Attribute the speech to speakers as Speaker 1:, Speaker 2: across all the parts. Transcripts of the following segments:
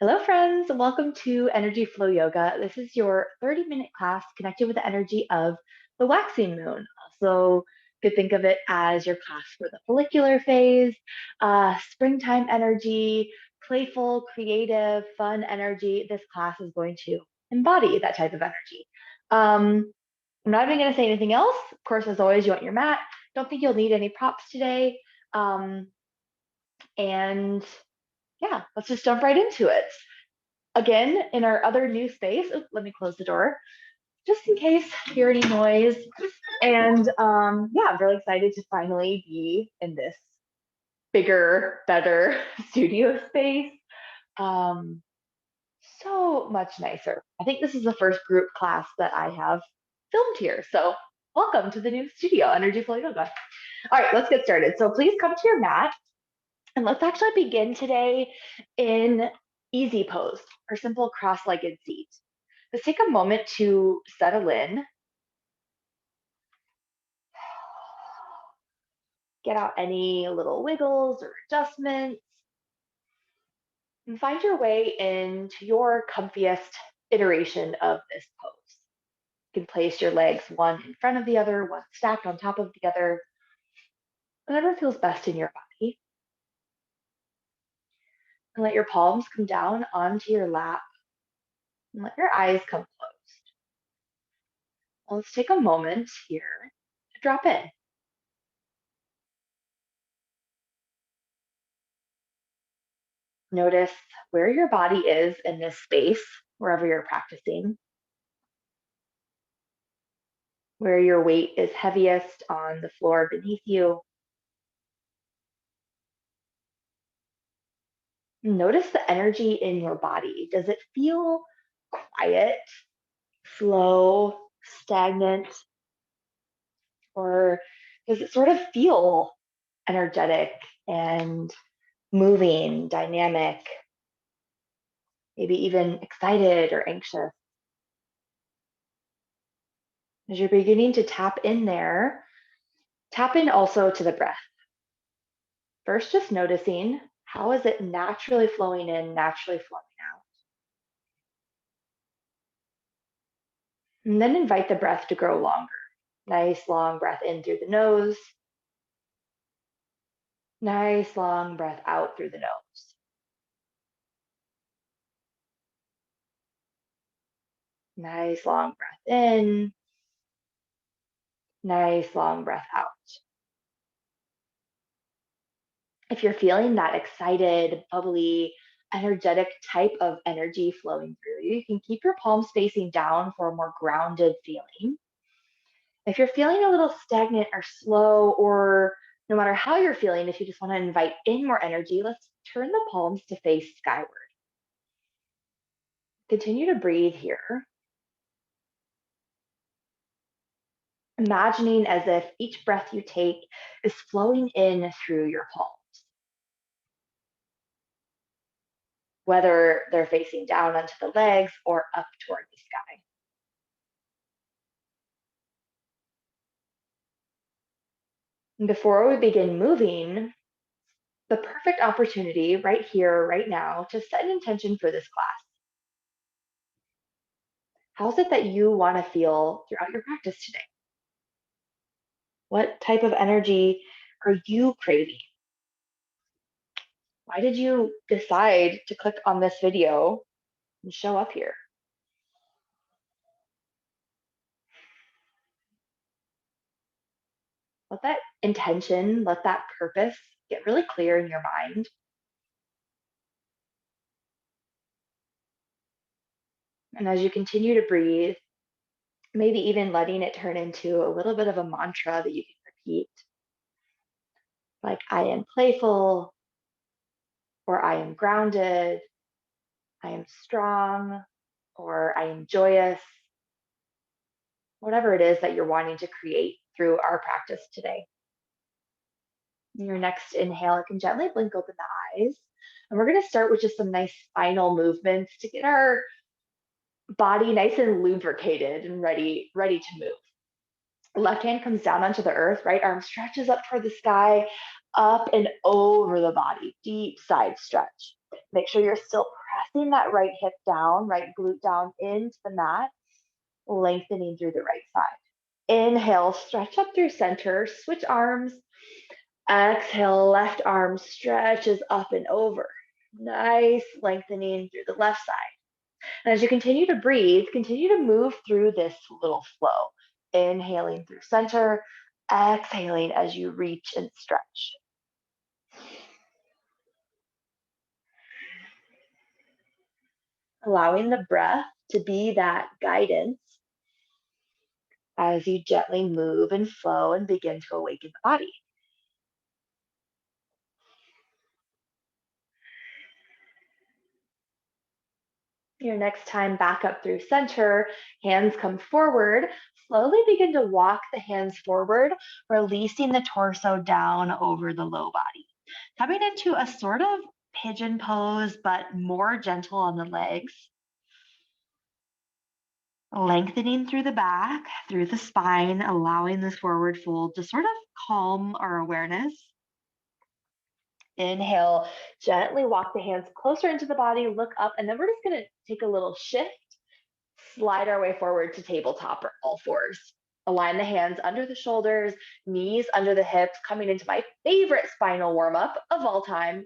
Speaker 1: Hello, friends. Welcome to Energy Flow Yoga. This is your 30-minute class connected with the energy of the waxing moon. So you could think of it as your class for the follicular phase, springtime energy, playful, creative, fun energy. This class is going to embody that type of energy. I'm not even going to say anything else. Of course, as always, you want your mat. Don't think you'll need any props today. And yeah, let's just jump right into it. Again, in our other new space, let me close the door just in case you hear any noise. And yeah, I'm really excited to finally be in this bigger, better studio space. Um, so much nicer. I think this is the first group class that I have filmed here. So welcome to the new studio, Energy Flow Yoga. All right, let's get started. So please come to your mat and let's actually begin today in easy pose or simple cross-legged seat. Let's take a moment to settle in. Get out any little wiggles or adjustments and find your way into your comfiest iteration of this pose. You can place your legs one in front of the other, one stacked on top of the other, whatever feels best in your body. And let your palms come down onto your lap and let your eyes come closed. Well, let's take a moment here to drop in. Notice where your body is in this space, wherever you're practicing, where your weight is heaviest on the floor beneath you. Notice the energy in your body. Does it feel quiet, slow, stagnant, or does it sort of feel energetic and moving, dynamic, maybe even excited or anxious? As you're beginning to tap in there, tap in also to the breath. First, just noticing how is it naturally flowing in, naturally flowing out. And then invite the breath to grow longer. Nice long breath in through the nose. Nice long breath out through the nose. Nice long breath in. Nice long breath out. If you're feeling that excited, bubbly, energetic type of energy flowing through you, you can keep your palms facing down for a more grounded feeling. If you're feeling a little stagnant or slow, or no matter how you're feeling, if you just want to invite in more energy, let's turn the palms to face skyward. Continue to breathe here, imagining as if each breath you take is flowing in through your palms, whether they're facing down onto the legs or up toward the sky. And before we begin moving, the perfect opportunity right here, right now, to set an intention for this class. How's it that you want to feel throughout your practice today? What type of energy are you craving? Why did you decide to click on this video and show up here? Let that intention, let that purpose get really clear in your mind. And as you continue to breathe, maybe even letting it turn into a little bit of a mantra that you can repeat, like I am playful, or I am grounded, I am strong, or I am joyous, whatever it is that you're wanting to create through our practice today. In your next inhale, you can gently blink open the eyes. And we're going to start with just some nice spinal movements to get our body nice and lubricated and ready to move. Left hand comes down onto the earth, right arm stretches up toward the sky, up and over the body, deep side stretch. Make sure you're still pressing that right hip down, right glute down into the mat, lengthening through the right side. Inhale, stretch up through center, switch arms. Exhale, left arm stretches up and over. Nice lengthening through the left side. And as you continue to breathe, continue to move through this little flow. Inhaling through center, exhaling as you reach and stretch. Allowing the breath to be that guidance as you gently move and flow and begin to awaken the body. Your next time back up through center, hands come forward. Slowly begin to walk the hands forward, releasing the torso down over the low body. Coming into a sort of pigeon pose, but more gentle on the legs. Lengthening through the back, through the spine, allowing this forward fold to sort of calm our awareness. Inhale, gently walk the hands closer into the body, look up, and then we're just gonna take a little shift, slide our way forward to tabletop or all fours. Align the hands under the shoulders, knees under the hips, coming into my favorite spinal warm up of all time,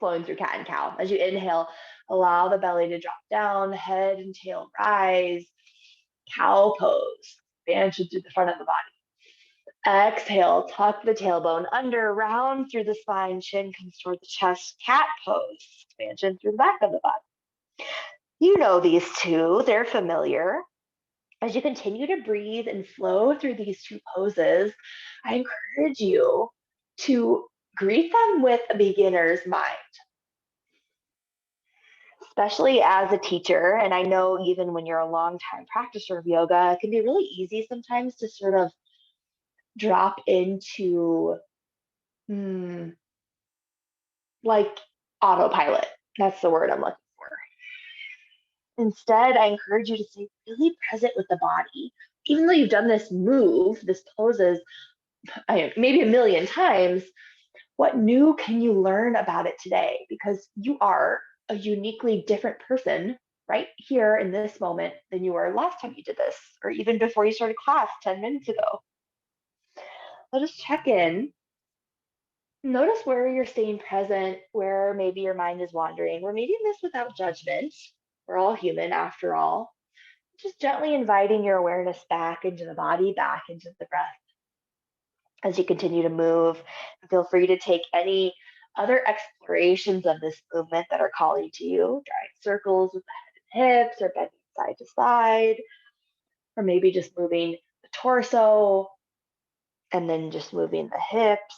Speaker 1: flowing through cat and cow. As you inhale, allow the belly to drop down, head and tail rise, cow pose, expansion through the front of the body. Exhale, tuck the tailbone under, round through the spine, chin comes toward the chest, cat pose, expansion through the back of the body. You know these two, they're familiar. As you continue to breathe and flow through these two poses, I encourage you to greet them with a beginner's mind. Especially as a teacher, and I know even when you're a long-time practitioner of yoga, it can be really easy sometimes to sort of drop into like autopilot. That's the word I'm looking for. Instead, I encourage you to stay really present with the body. Even though you've done this move, this poses, maybe a million times, what new can you learn about it today? Because you are a uniquely different person right here in this moment than you were last time you did this, or even before you started class 10 minutes ago. Let us check in. Notice where you're staying present, where maybe your mind is wandering. We're meeting this without judgment. We're all human after all. Just gently inviting your awareness back into the body, back into the breath. As you continue to move, feel free to take any other explorations of this movement that are calling to you, drawing circles with the head and hips, or bending side to side, or maybe just moving the torso and then just moving the hips.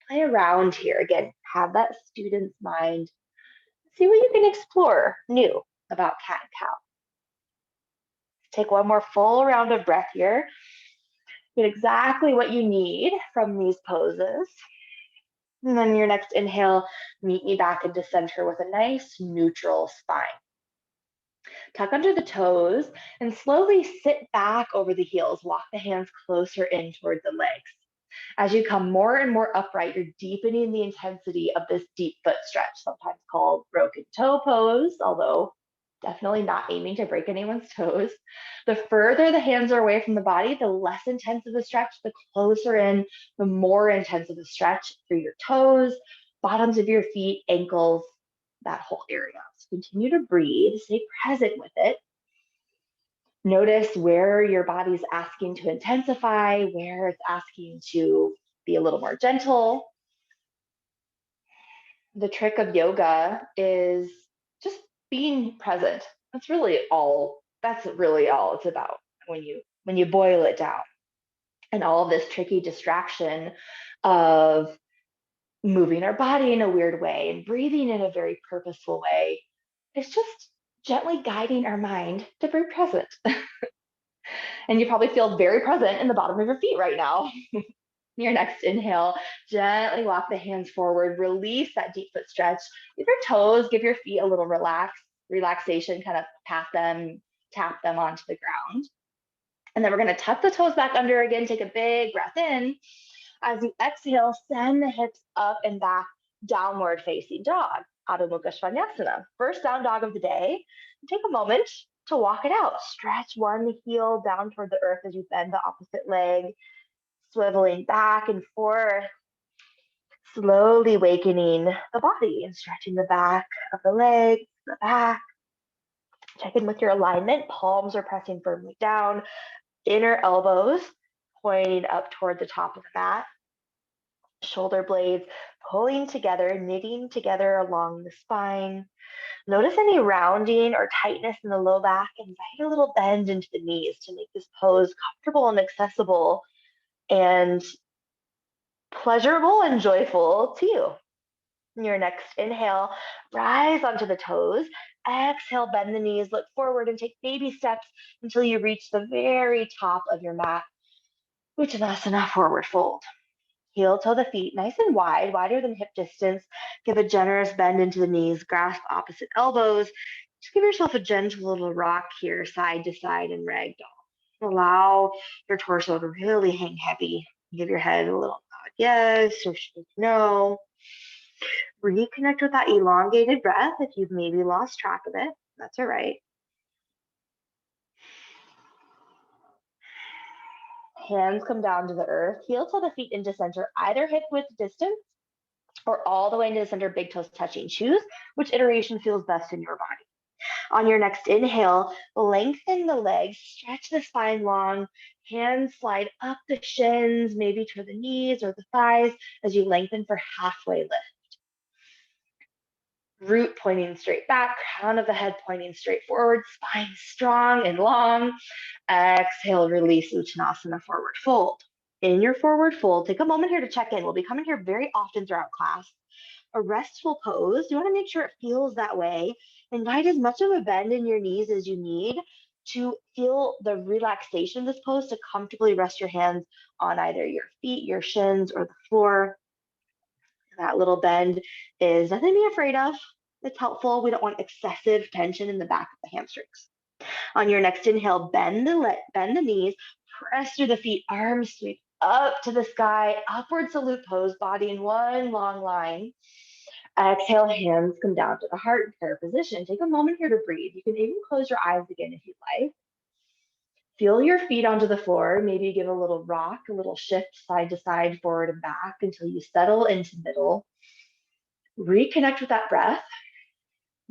Speaker 1: Play around here. Again, have that student's mind. See what you can explore new about cat and cow. Take one more full round of breath here. Get exactly what you need from these poses. And then your next inhale, meet me back into center with a nice neutral spine. Tuck under the toes and slowly sit back over the heels. Walk the hands closer in toward the legs. As you come more and more upright, you're deepening the intensity of this deep foot stretch, sometimes called broken toe pose, although definitely not aiming to break anyone's toes. The further the hands are away from the body, the less intense of the stretch, the closer in, the more intense of the stretch through your toes, bottoms of your feet, ankles, that whole area. So continue to breathe, stay present with it. Notice where your body's asking to intensify, where it's asking to be a little more gentle. The trick of yoga is just being present. That's really all it's about when you boil it down. And all of this tricky distraction of moving our body in a weird way and breathing in a very purposeful way is just gently guiding our mind to be present. And you probably feel very present in the bottom of your feet right now. Your next inhale, gently walk the hands forward, release that deep foot stretch. Give your toes, give your feet a little relaxation, kind of pat them, tap them onto the ground. And then we're gonna tuck the toes back under again, take a big breath in. As you exhale, send the hips up and back, downward facing dog, Adho Mukha Svanasana. First down dog of the day. Take a moment to walk it out. Stretch one heel down toward the earth as you bend the opposite leg, swiveling back and forth, slowly awakening the body and stretching the back of the legs, the back. Check in with your alignment. Palms are pressing firmly down, inner elbows pointing up toward the top of the mat. Shoulder blades pulling together, knitting together along the spine. Notice any rounding or tightness in the low back. Invite a little bend into the knees to make this pose comfortable and accessible and pleasurable and joyful to you. Your next inhale, rise onto the toes. Exhale, bend the knees, look forward, and take baby steps until you reach the very top of your mat. Uttanasana, forward fold. Heel toe the feet nice and wide, wider than hip distance. Give a generous bend into the knees, grasp opposite elbows. Just give yourself a gentle little rock here, side to side in ragdoll. Allow your torso to really hang heavy. Give your head a little nod yes or no. Reconnect with that elongated breath if you've maybe lost track of it. That's all right. Hands come down to the earth. Heel toe the feet into center, either hip width distance or all the way into the center, big toes touching. Choose which iteration feels best in your body. On your next inhale, lengthen the legs, stretch the spine long, hands slide up the shins, maybe to the knees or the thighs as you lengthen for halfway lift. Root pointing straight back, crown of the head pointing straight forward, spine strong and long. Exhale, release Uttanasana, forward fold. In your forward fold, take a moment here to check in. We'll be coming here very often throughout class. A restful pose, you want to make sure it feels that way. Invite as much of a bend in your knees as you need to feel the relaxation of this pose, to comfortably rest your hands on either your feet, your shins, or the floor. That little bend is nothing to be afraid of. It's helpful. We don't want excessive tension in the back of the hamstrings. On your next inhale, bend the knees, press through the feet, arms sweep up to the sky, upward salute pose, body in one long line. Exhale, hands come down to the heart, prayer position. Take a moment here to breathe. You can even close your eyes again if you'd like. Feel your feet onto the floor. Maybe give a little rock, a little shift side to side, forward and back until you settle into middle. Reconnect with that breath.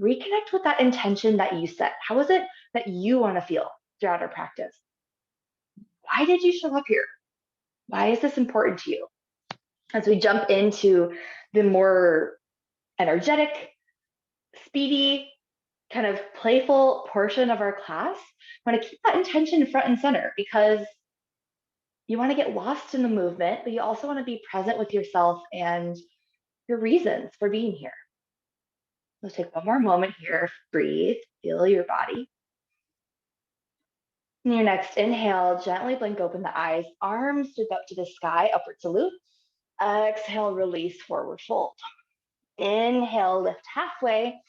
Speaker 1: Reconnect with that intention that you set. How is it that you want to feel throughout our practice? Why did you show up here? Why is this important to you? As we jump into the more energetic, speedy, kind of playful portion of our class, I want to keep that intention front and center, because you want to get lost in the movement, but you also want to be present with yourself and your reasons for being here. Let's take one more moment here. Breathe, feel your body. In your next inhale, gently blink open the eyes, arms sweep up to the sky, upward salute. Exhale, release, forward fold. Inhale, lift halfway.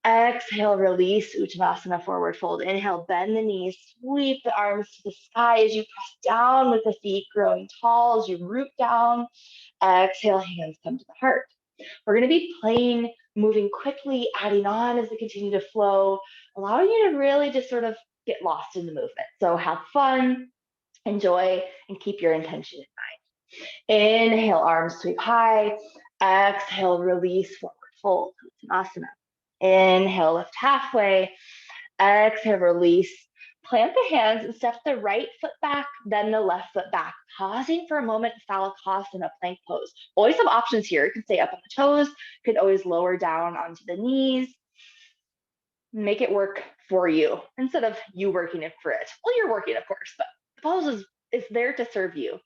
Speaker 1: Exhale, release, Uttanasana, forward fold. Inhale, bend the knees, sweep the arms to the sky as you press down with the feet, growing tall as you root down. Exhale, hands come to the heart. We're going to be playing, moving quickly, adding on as we continue to flow, allowing you to really just sort of get lost in the movement. So have fun, enjoy, and keep your intention in mind. Inhale, arms sweep high. Exhale, release, forward fold, Uttanasana. Inhale, lift halfway. Exhale, release. Plant the hands and step the right foot back, then the left foot back. Pausing for a moment, Phalakasana, plank pose. Always have options here. You can stay up on the toes. You can always lower down onto the knees. Make it work for you instead of you working it for it. Well, you're working, of course, but the pose is there to serve you.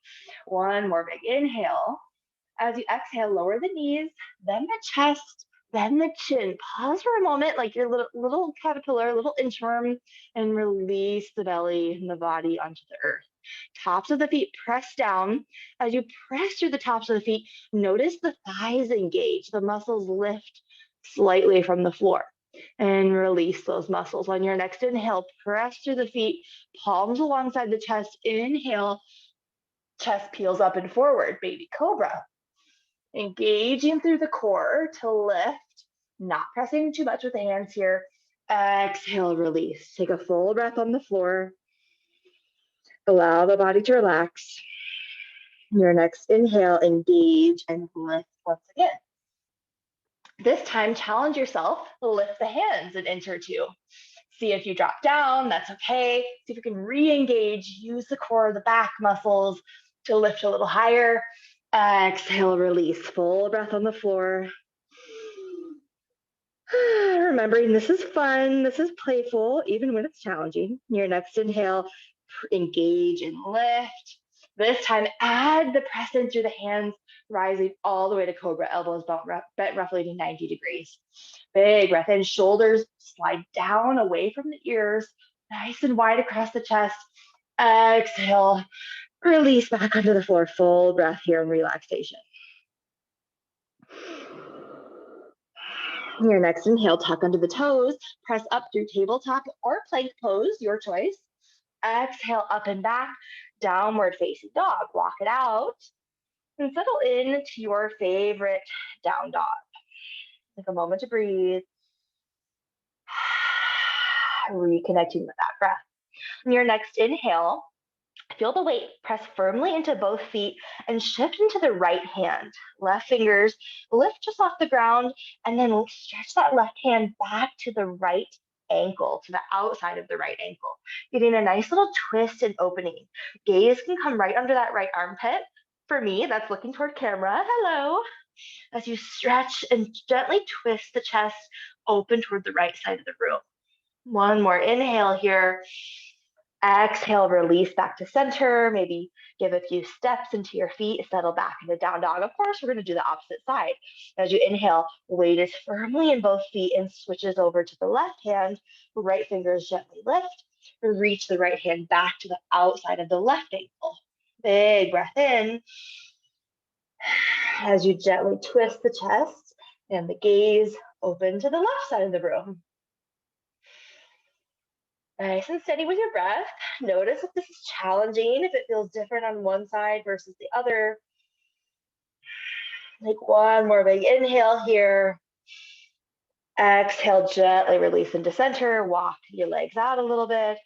Speaker 1: One more big inhale. As you exhale, lower the knees, then the chest, then the chin. Pause for a moment, like your little caterpillar, little inchworm, and release the belly and the body onto the earth. Tops of the feet press down. As you press through the tops of the feet, notice the thighs engage. The muscles lift slightly from the floor. And release those muscles. On your next inhale, press through the feet, palms alongside the chest. Inhale, chest peels up and forward, baby cobra. Engaging through the core to lift, not pressing too much with the hands here. Exhale, release. Take a full breath on the floor. Allow the body to relax. Your next inhale, engage and lift once again. This time, challenge yourself, lift the hands an inch or two. See if you drop down, that's okay. See if you can re-engage, use the core, the back muscles to lift a little higher. Exhale, release, full breath on the floor. Remembering this is fun, this is playful, even when it's challenging. Your next inhale, engage and lift. This time, add the press in through the hands, rising all the way to cobra, elbows bent roughly to 90 degrees. Big breath in, shoulders slide down away from the ears, nice and wide across the chest. Exhale, release back onto the floor, full breath here in relaxation. Your next inhale, tuck under the toes, press up through tabletop or plank pose, your choice. Exhale, up and back, downward facing dog. Walk it out and settle into your favorite down dog. Take a moment to breathe. Reconnecting with that breath. On your next inhale, feel the weight press firmly into both feet and shift into the right hand. Left fingers lift just off the ground and then stretch that left hand back to the right ankle, to the outside of the right ankle, getting a nice little twist and opening. Gaze can come right under that right armpit. For me, that's looking toward camera. Hello. As you stretch and gently twist the chest open toward the right side of the room. One more inhale here. Exhale, release back to center. Maybe give a few steps into your feet, settle back into down dog. Of course, we're going to do the opposite side. As you inhale, weight is firmly in both feet and switches over to the left hand. Right fingers gently lift. Reach the right hand back to the outside of the left ankle. Big breath in. As you gently twist the chest and the gaze open to the left side of the room. Nice and steady with your breath. Notice if this is challenging, if it feels different on one side versus the other. Take one more big inhale here. Exhale, gently release into center. Walk your legs out a little bit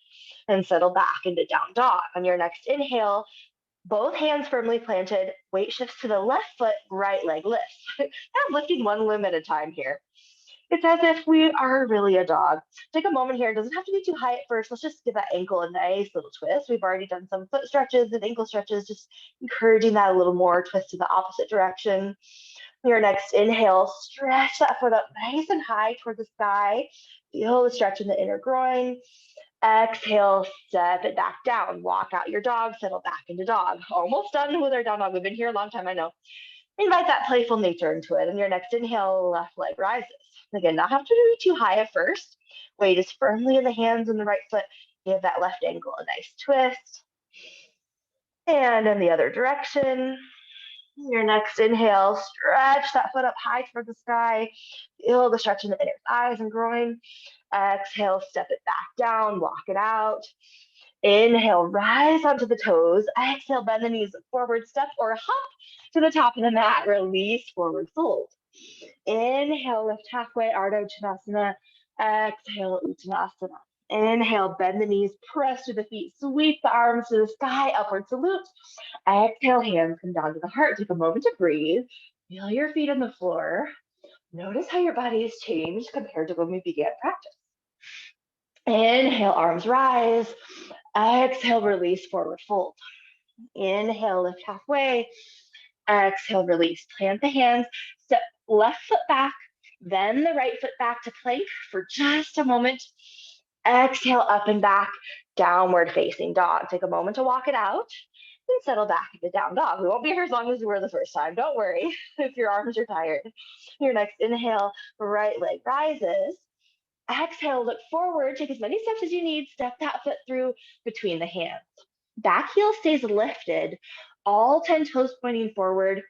Speaker 1: and settle back into down dog. On your next inhale, both hands firmly planted, weight shifts to the left foot, right leg lifts. I'm lifting one limb at a time here. It's as if we are really a dog. Take a moment here. It doesn't have to be too high at first. Let's just give that ankle a nice little twist. We've already done some foot stretches and ankle stretches, just encouraging that a little more, twist to the opposite direction. Your next inhale, stretch that foot up nice and high toward the sky. Feel the stretch in the inner groin. Exhale, step it back down. Walk out your dog, settle back into dog. Almost done with our down dog. We've been here a long time, I know. Invite that playful nature into it. And your next inhale, left leg rises. Again, not have to be too high at first. Weight is firmly in the hands and the right foot. Give that left ankle a nice twist. And in the other direction. Your next inhale, stretch that foot up high toward the sky. Feel the stretch in the inner thighs and groin. Exhale, step it back down, walk it out. Inhale, rise onto the toes. Exhale, bend the knees forward, step or hop to the top of the mat. Release, forward fold. Inhale, lift halfway, Ardha Uttanasana. Exhale, Uttanasana. Inhale, bend the knees, press to the feet, sweep the arms to the sky, upward salute. Exhale, hands come down to the heart. Take a moment to breathe. Feel your feet on the floor. Notice how your body has changed compared to when we began practice. Inhale, arms rise. Exhale, release, forward fold. Inhale, lift halfway. Exhale, release. Plant the hands. Step left foot back, then the right foot back to plank for just a moment. Exhale, up and back, downward facing dog. Take a moment to walk it out and settle back into down dog. We won't be here as long as we were the first time. Don't worry if your arms are tired. Your next inhale, right leg rises. Exhale, look forward, take as many steps as you need, step that foot through between the hands. Back heel stays lifted, all 10 toes pointing forward.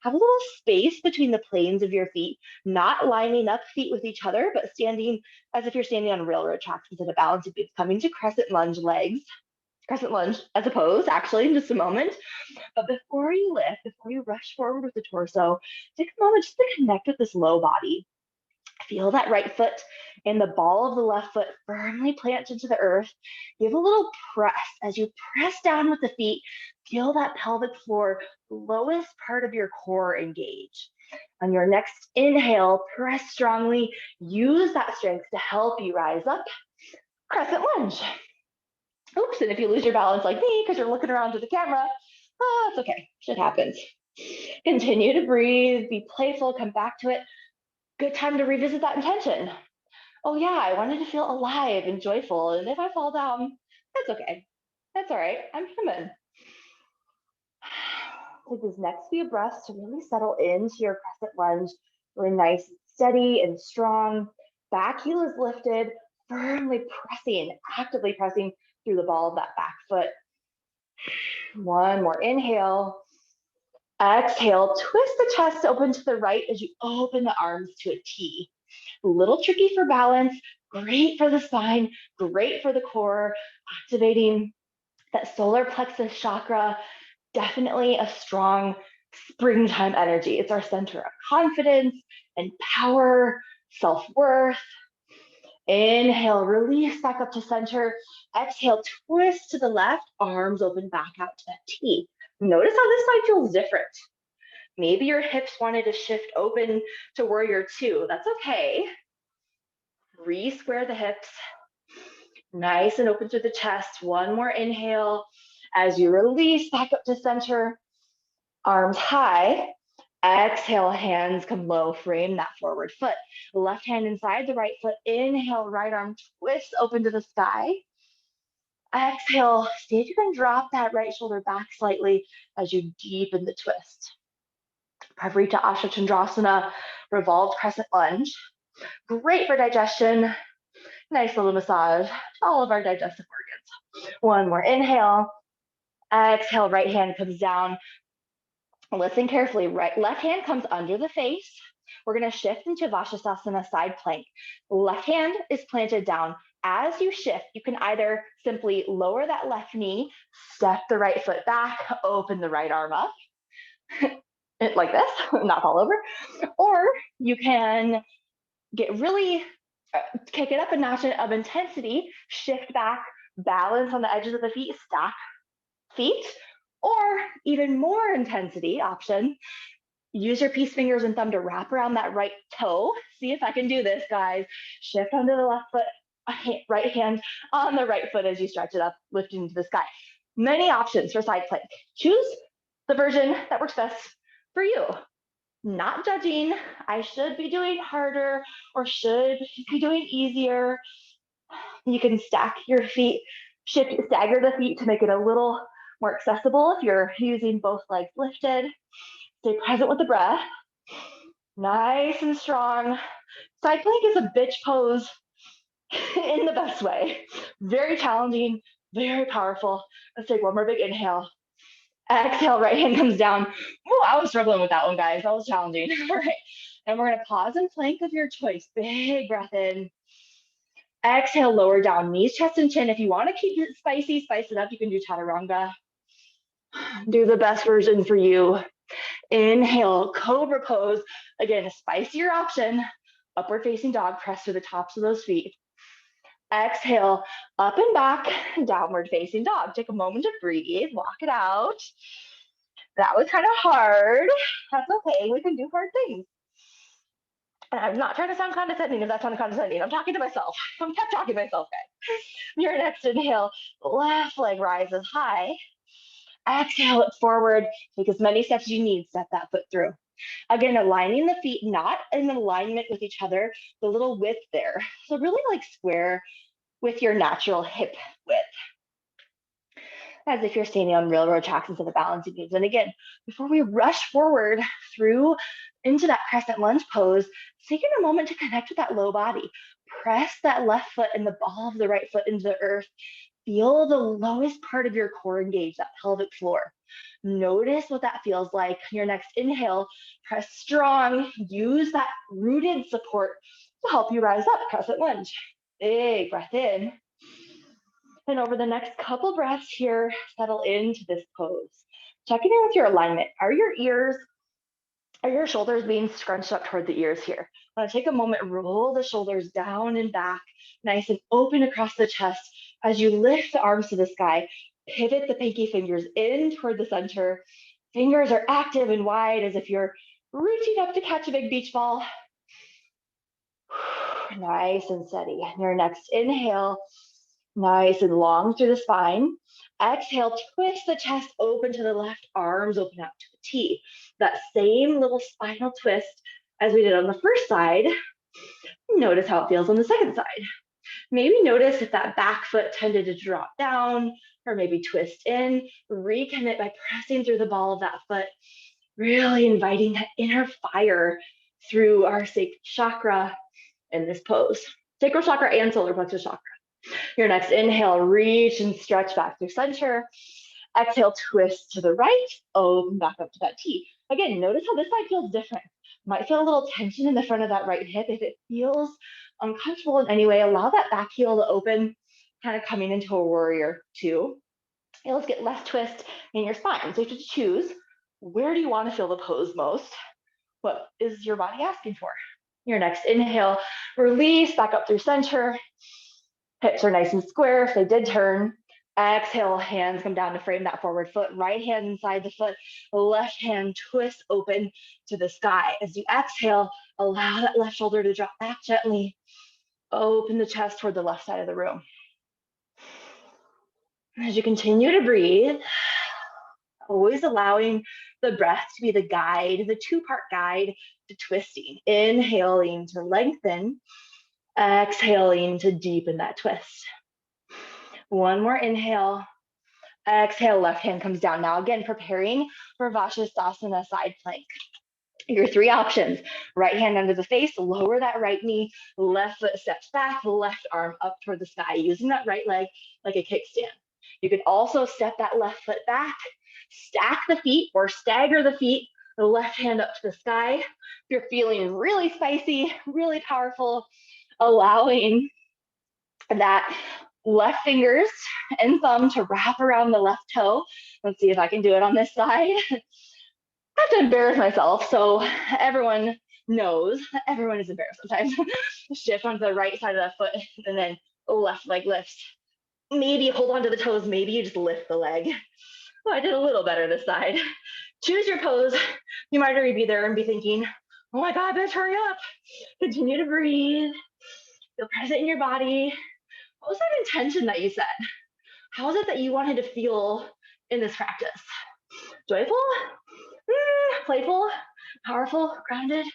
Speaker 1: Have a little space between the planes of your feet, not lining up feet with each other, but standing as if you're standing on railroad tracks instead of balancing feet, coming to crescent lunge legs. crescent lunge as a pose, actually, in just a moment. But before you lift, before you rush forward with the torso, take a moment just to connect with this low body. Feel that right foot and the ball of the left foot firmly plant into the earth. Give a little press. As you press down with the feet, feel that pelvic floor, lowest part of your core engage. On your next inhale, press strongly. Use that strength to help you rise up. Crescent lunge. Oops, and if you lose your balance like me because you're looking around to the camera, it's okay. Shit happens. Continue to breathe, be playful, come back to it. Good time to revisit that intention. Oh, yeah, I wanted to feel alive and joyful. And if I fall down, that's okay. That's all right. I'm human. Take these next few breaths to really settle into your crescent lunge. Really nice, steady, and strong. Back heel is lifted, firmly pressing, actively pressing through the ball of that back foot. One more inhale. Exhale, twist the chest open to the right as you open the arms to a T. A little tricky for balance, great for the spine, great for the core, activating that solar plexus chakra. Definitely a strong springtime energy. It's our center of confidence and power, self-worth. Inhale, release back up to center. Exhale, twist to the left, arms open back out to that T. Notice how this side feels different. Maybe your hips wanted to shift open to warrior two. That's okay. Re-square the hips. Nice and open through the chest. One more inhale. As you release back up to center, arms high. Exhale, hands come low, frame that forward foot. Left hand inside the right foot. Inhale, right arm twist open to the sky. Exhale, see if you can drop that right shoulder back slightly as you deepen the twist. Pravrita Asha Chandrasana, revolved crescent lunge. Great for digestion. Nice little massage to all of our digestive organs. One more inhale. Exhale, right hand comes down. Listen carefully, left hand comes under the face. We're gonna shift into Vashisthasana side plank. Left hand is planted down. As you shift, you can either simply lower that left knee, step the right foot back, open the right arm up, like this, not fall over, or you can get really, kick it up a notch of intensity, shift back, balance on the edges of the feet, stack feet, or even more intensity option, use your peace fingers and thumb to wrap around that right toe. See if I can do this, guys. Shift onto the left foot, right hand on the right foot as you stretch it up, lifting to the sky. Many options for side plank. Choose the version that works best for you. Not judging, I should be doing harder or should be doing easier. You can stack your feet, stagger the feet to make it a little more accessible if you're using both legs lifted. Stay present with the breath. Nice and strong. Side plank is a bitch pose in the best way. Very challenging, very powerful. Let's take one more big inhale. Exhale, right hand comes down. Oh, I was struggling with that one, guys. That was challenging. All right. And we're going to pause and plank of your choice. Big breath in. Exhale, lower down, knees, chest, and chin. If you want to keep it spicy, spice it up. You can do chaturanga. Do the best version for you. Inhale, cobra pose. Again, a spicier option. Upward facing dog, press to the tops of those feet. Exhale, up and back, downward facing dog. Take a moment to breathe, walk it out. That was kind of hard. That's okay, we can do hard things. And I'm not trying to sound condescending if that sounded condescending. I'm talking to myself. I'm kept talking to myself, guys. Your next inhale, left leg rises high. Exhale it forward. Take as many steps as you need. Step that foot through. Again, aligning the feet not in alignment with each other, the little width there. So really like square with your natural hip width. As if you're standing on railroad tracks instead of balancing beams. And again, before we rush forward through into that crescent lunge pose, taking a moment to connect with that low body. Press that left foot and the ball of the right foot into the earth. Feel the lowest part of your core engage, that pelvic floor. Notice what that feels like. Your next inhale, press strong. Use that rooted support to help you rise up, crescent lunge. Big breath in. And over the next couple breaths here, settle into this pose. Checking in with your alignment. Are your shoulders being scrunched up toward the ears here? I want to take a moment, roll the shoulders down and back, nice and open across the chest. As you lift the arms to the sky, pivot the pinky fingers in toward the center. Fingers are active and wide as if you're reaching up to catch a big beach ball. Nice and steady. Your next inhale, nice and long through the spine. Exhale, twist the chest open to the left, arms open out to the T. That same little spinal twist as we did on the first side. Notice how it feels on the second side. Maybe notice if that back foot tended to drop down or maybe twist in. Recommit by pressing through the ball of that foot, really inviting that inner fire through our sacral chakra in this pose. Sacral chakra and solar plexus chakra. Your next inhale, reach and stretch back through center. Exhale, twist to the right, open back up to that T. Again, notice how this side feels different. Might feel a little tension in the front of that right hip. If it feels uncomfortable in any way, allow that back heel to open, kind of coming into a warrior two. And let's get less twist in your spine. So you have to choose, where do you want to feel the pose most? What is your body asking for? Your next inhale, release back up through center. Hips are nice and square if they did turn. Exhale, hands come down to frame that forward foot. Right hand inside the foot, left hand twist open to the sky. As you exhale, allow that left shoulder to drop back gently. Open the chest toward the left side of the room. As you continue to breathe, always allowing the breath to be the guide, the two-part guide to twisting. Inhaling to lengthen, exhaling to deepen that twist. One more inhale. Exhale, left hand comes down. Now again, preparing for Vashisthasana side plank. Your three options: right hand under the face, lower that right knee, left foot steps back, left arm up toward the sky, using that right leg like a kickstand. You can also step that left foot back, stack the feet or stagger the feet, the left hand up to the sky. If you're feeling really spicy, really powerful, allowing that left fingers and thumb to wrap around the left toe. Let's see if I can do it on this side. I have to embarrass myself, so everyone knows. Everyone is embarrassed sometimes. Shift onto the right side of the foot, and then left leg lifts. Maybe hold on to the toes, maybe you just lift the leg. Oh, I did a little better this side. Choose your pose. You might already be there and be thinking, oh my God, bitch, hurry up. Continue to breathe. Feel present in your body. What was that intention that you set? How is it that you wanted to feel in this practice? Joyful? Playful? Powerful? Grounded?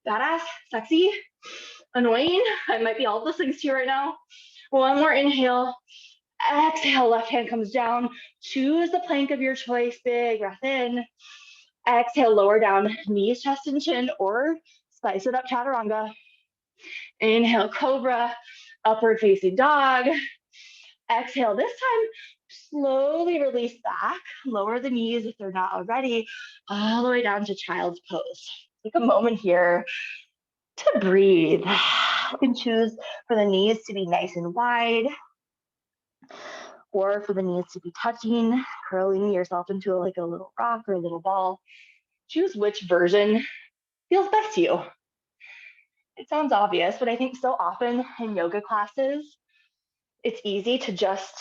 Speaker 1: Badass? Sexy? Annoying? I might be all those things to you right now. One more inhale. Exhale, left hand comes down. Choose the plank of your choice. Big breath in. Exhale, lower down, knees, chest, and chin, or spice it up, chaturanga. Inhale, cobra, upward facing dog. Exhale, this time, slowly release back, lower the knees if they're not already, all the way down to child's pose. Take a moment here to breathe. You can choose for the knees to be nice and wide, or for the knees to be touching, curling yourself into like a little rock or a little ball. Choose which version feels best to you. It sounds obvious, but I think so often in yoga classes, it's easy to just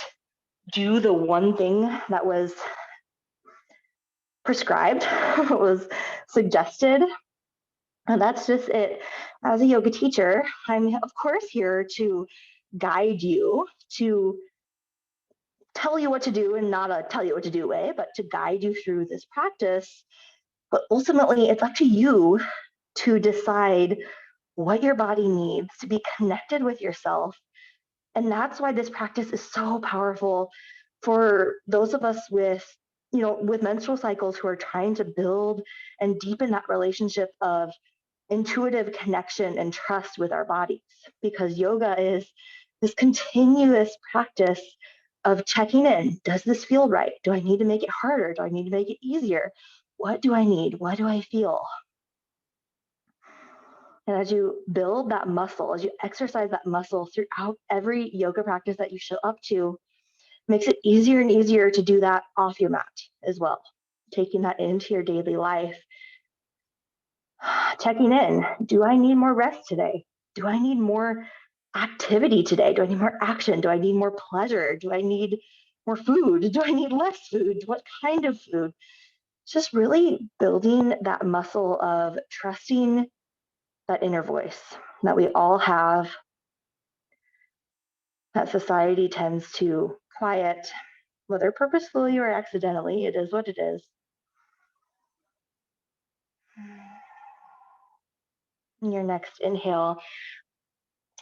Speaker 1: do the one thing that was prescribed, was suggested. And that's just it. As a yoga teacher, I'm of course here to guide you, to tell you what to do in not a tell you what to do way, but to guide you through this practice. But ultimately, it's up to you to decide what your body needs to be connected with yourself. And that's why this practice is so powerful for those of us with, with menstrual cycles who are trying to build and deepen that relationship of intuitive connection and trust with our bodies. Because yoga is this continuous practice of checking in. Does this feel right? Do I need to make it harder? Do I need to make it easier? What do I need? What do I feel? And as you build that muscle, as you exercise that muscle throughout every yoga practice that you show up to, Makes it easier and easier to do that off your mat as well, taking that into your daily life. Checking in. Do I need more rest today? Do I need more activity today? Do I need more action? Do I need more pleasure? Do I need more food? Do I need less food? What kind of food? Just really building that muscle of trusting that inner voice that we all have, that society tends to quiet, whether purposefully or accidentally. It is what it is. Your next inhale,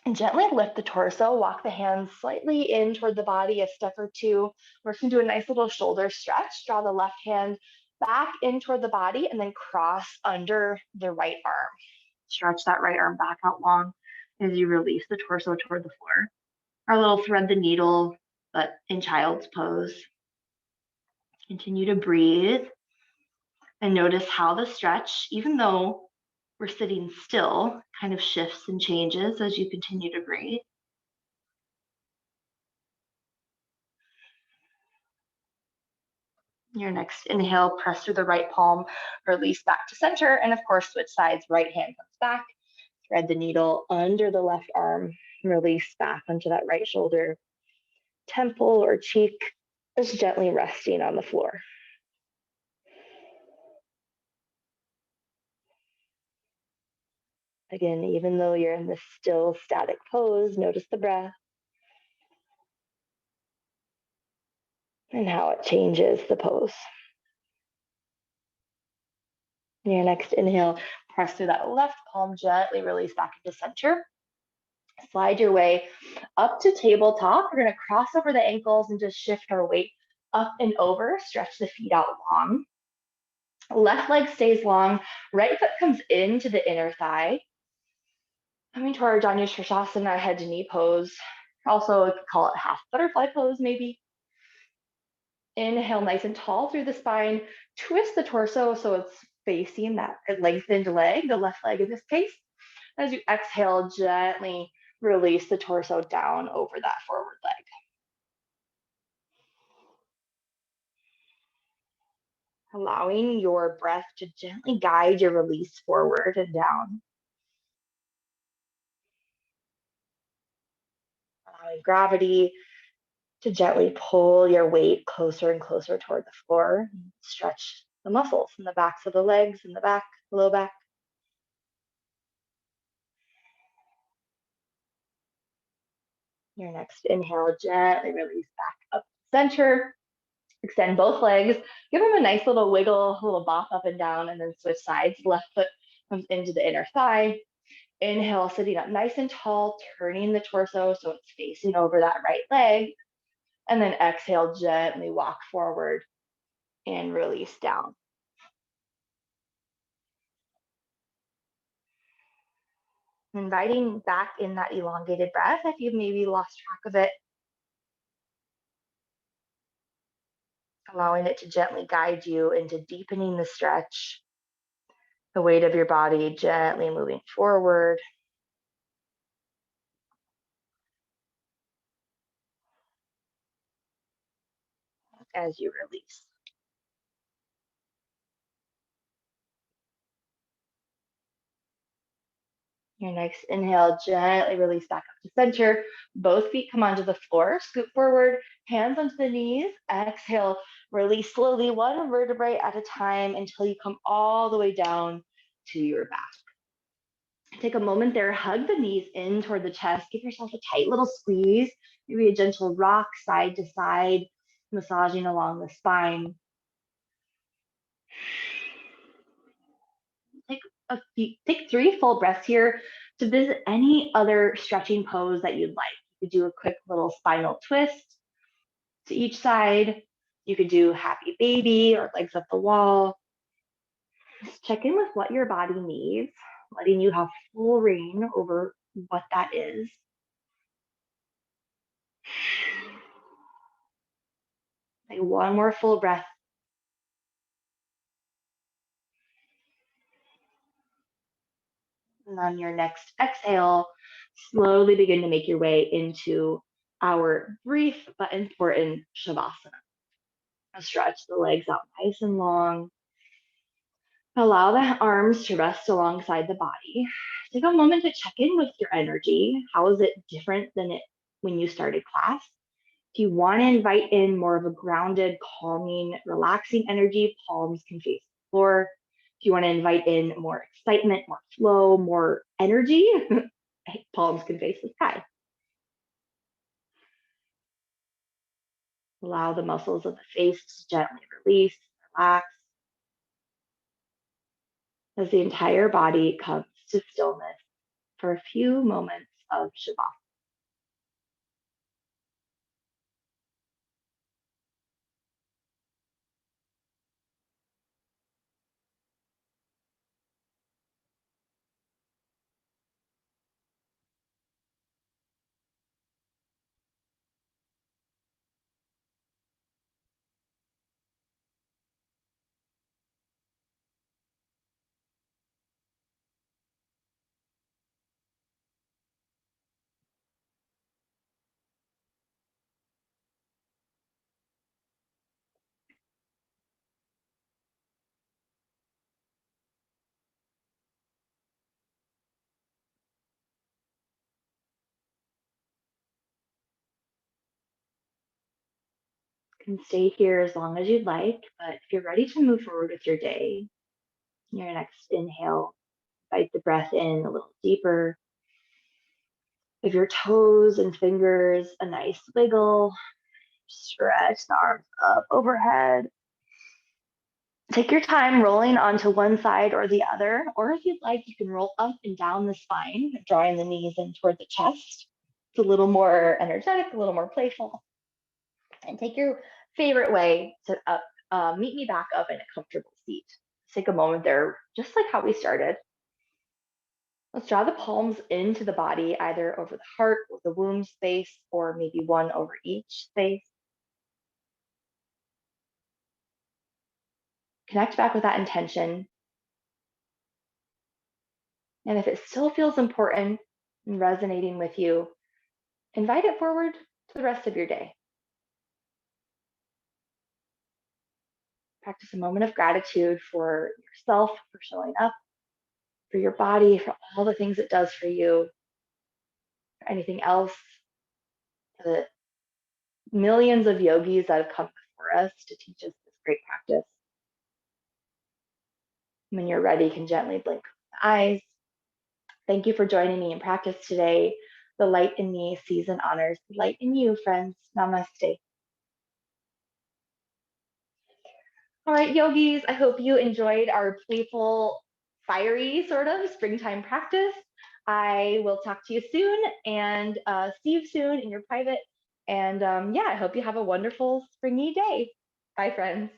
Speaker 1: and gently lift the torso, walk the hands slightly in toward the body, a step or two. We're going to do a nice little shoulder stretch. Draw the left hand back in toward the body and then cross under the right arm. Stretch that right arm back out long as you release the torso toward the floor. Our little thread the needle, but in child's pose. Continue to breathe and notice how the stretch, even though we're sitting still, kind of shifts and changes as you continue to breathe. Your next inhale, press through the right palm, release back to center, and of course, switch sides. Right hand comes back, thread the needle under the left arm, release back onto that right shoulder, temple or cheek, just gently resting on the floor. Again, even though you're in this still static pose, notice the breath and how it changes the pose. Your next inhale, press through that left palm, gently release back into center. Slide your way up to tabletop. We're going to cross over the ankles and just shift our weight up and over. Stretch the feet out long. Left leg stays long. Right foot comes into the inner thigh. Coming to our Janu Shirshasana, head to knee pose. Also, we could call it half butterfly pose, maybe. Inhale nice and tall through the spine. Twist the torso so it's facing that lengthened leg, the left leg in this case. As you exhale, gently release the torso down over that forward leg. Allowing your breath to gently guide your release forward and down. Allowing gravity to gently pull your weight closer and closer toward the floor. Stretch the muscles in the backs of the legs, in the back, low back. Your next inhale, gently release back up to center. Extend both legs. Give them a nice little wiggle, a little bop up and down, and then switch sides. Left foot comes into the inner thigh. Inhale, sitting up nice and tall, turning the torso so it's facing over that right leg. And then exhale, gently walk forward and release down. Inviting back in that elongated breath if you've maybe lost track of it. Allowing it to gently guide you into deepening the stretch. The weight of your body gently moving forward. As you release. Your next inhale, gently release back up to center. Both feet come onto the floor. Scoot forward, hands onto the knees. Exhale, release slowly, one vertebrae at a time until you come all the way down to your back. Take a moment there, hug the knees in toward the chest. Give yourself a tight little squeeze, maybe a gentle rock side to side, massaging along the spine. Take 3 full breaths here to visit any other stretching pose that you'd like. You could do a quick little spinal twist to each side. You could do happy baby or legs up the wall. Just check in with what your body needs, letting you have full reign over what that is. Take one more full breath. And on your next exhale, slowly begin to make your way into our brief but important Shavasana. Stretch the legs out nice and long. Allow the arms to rest alongside the body. Take a moment to check in with your energy. How is it different than it when you started class? If you want to invite in more of a grounded, calming, relaxing energy, palms can face the floor. If you want to invite in more excitement, more flow, more energy, palms can face the sky. Allow the muscles of the face to gently release, relax, as the entire body comes to stillness for a few moments of Shavasana. You can stay here as long as you'd like, but if you're ready to move forward with your day, your next inhale, invite the breath in a little deeper. Give your toes and fingers a nice wiggle. Stretch the arms up overhead. Take your time rolling onto one side or the other, or if you'd like, you can roll up and down the spine, drawing the knees in toward the chest. It's a little more energetic, a little more playful. And take your favorite way to meet me back up in a comfortable seat. Take a moment there, just like how we started. Let's draw the palms into the body, either over the heart or the womb space, or maybe one over each space. Connect back with that intention. And if it still feels important and resonating with you, invite it forward to the rest of your day. Practice a moment of gratitude for yourself, for showing up, for your body, for all the things it does for you, for anything else, the millions of yogis that have come before us to teach us this great practice. When you're ready, you can gently blink the eyes. Thank you for joining me in practice today. The light in me sees and honors the light in you, friends. Namaste. All right, yogis, I hope you enjoyed our playful, fiery sort of springtime practice. I will talk to you soon and see you soon in your private. And yeah, I hope you have a wonderful springy day. Bye, friends.